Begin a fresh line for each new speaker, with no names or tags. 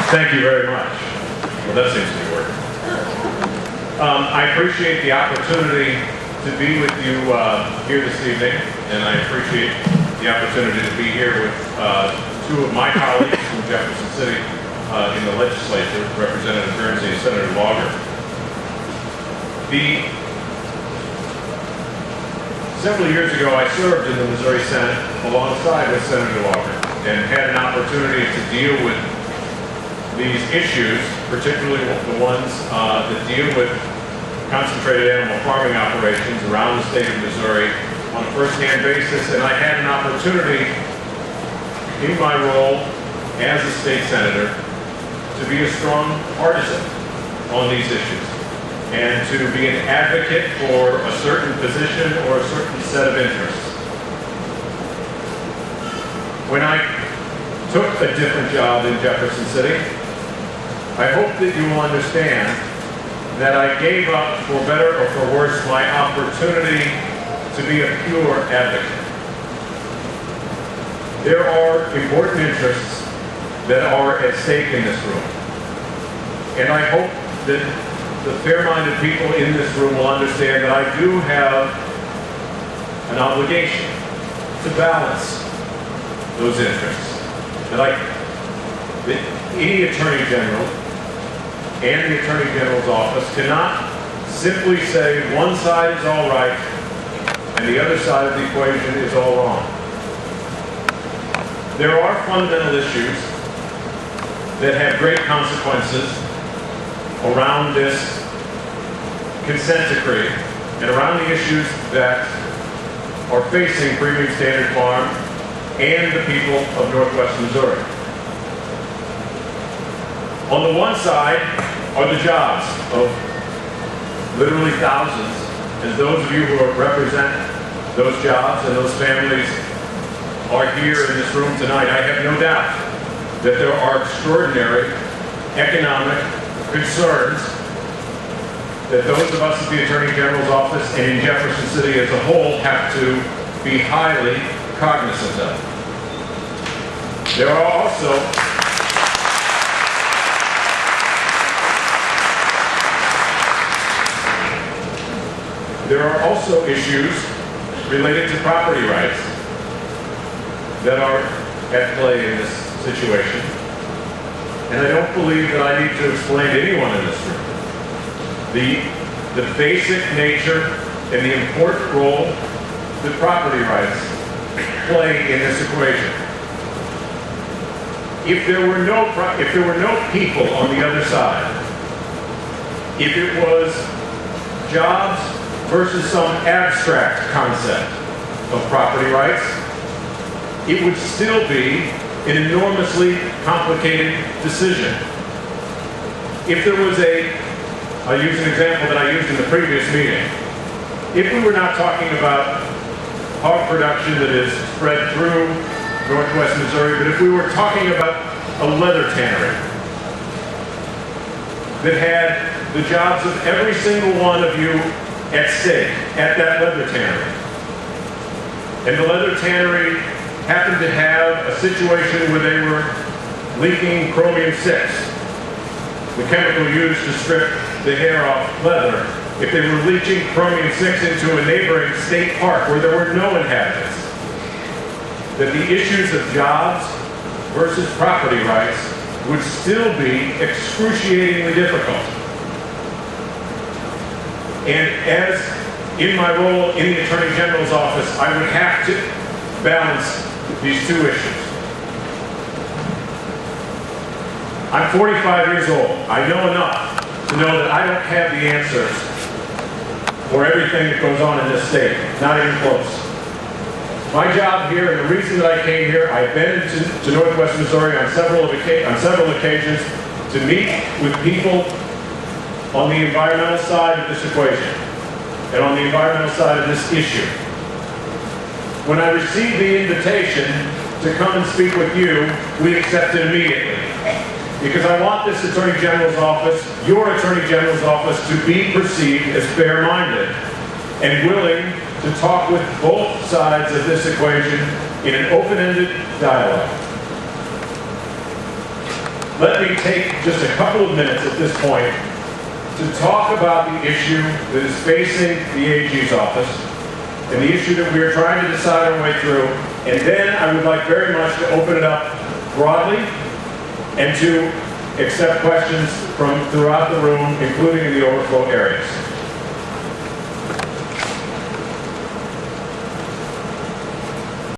Thank you very much. Well, that seems to be working. I appreciate the opportunity to be with you here this evening, and I appreciate the opportunity to be here with two of my colleagues from Jefferson City in the legislature, Representative Guernsey and Senator Lauger. Several years ago, I served in the Missouri Senate alongside with Senator Lauger and had an opportunity to deal with these issues, particularly the ones that deal with concentrated animal farming operations around the state of Missouri on a first-hand basis, and I had an opportunity in my role as a state senator to be a strong partisan on these issues and to be an advocate for a certain position or a certain set of interests. When I took a different job in Jefferson City, I hope that you will understand that I gave up, for better or for worse, my opportunity to be a pure advocate. There are important interests that are at stake in this room. And I hope that the fair-minded people in this room will understand that I do have an obligation to balance those interests. That any Attorney General and the Attorney General's office cannot simply say one side is all right and the other side of the equation is all wrong. There are fundamental issues that have great consequences around this consent decree and around the issues that are facing Premium Standard Farm and the people of northwestern Missouri. On the one side are the jobs of literally thousands, as those of you who represent those jobs and those families are here in this room tonight. I have no doubt that there are extraordinary economic concerns that those of us at the Attorney General's office and in Jefferson City as a whole have to be highly cognizant of. There are also issues related to property rights that are at play in this situation. And I don't believe that I need to explain to anyone in this room the basic nature and the important role that property rights play in this equation. If there were no people on the other side, if it was jobs versus some abstract concept of property rights, it would still be an enormously complicated decision. If there was I'll use an example that I used in the previous meeting. If we were not talking about hog production that is spread through northwest Missouri, but if we were talking about a leather tannery that had the jobs of every single one of you at stake at that leather tannery, and the leather tannery happened to have a situation where they were leaking chromium-6, the chemical used to strip the hair off leather, if they were leaching chromium-6 into a neighboring state park where there were no inhabitants, that the issues of jobs versus property rights would still be excruciatingly difficult. And as in my role in the Attorney General's office, I would have to balance these two issues. I'm 45 years old. I know enough to know that I don't have the answers for everything that goes on in this state, not even close. My job here, and the reason that I came here, I've been to northwest Missouri on several occasions to meet with people on the environmental side of this equation and on the environmental side of this issue. When I received the invitation to come and speak with you, we accepted immediately. Because I want this Attorney General's office, your Attorney General's office, to be perceived as fair-minded and willing to talk with both sides of this equation in an open-ended dialogue. let me take just a couple of minutes at this point to talk about the issue that is facing the AG's office and the issue that we are trying to decide our way through. And then I would like very much to open it up broadly and to accept questions from throughout the room, including in the overflow areas.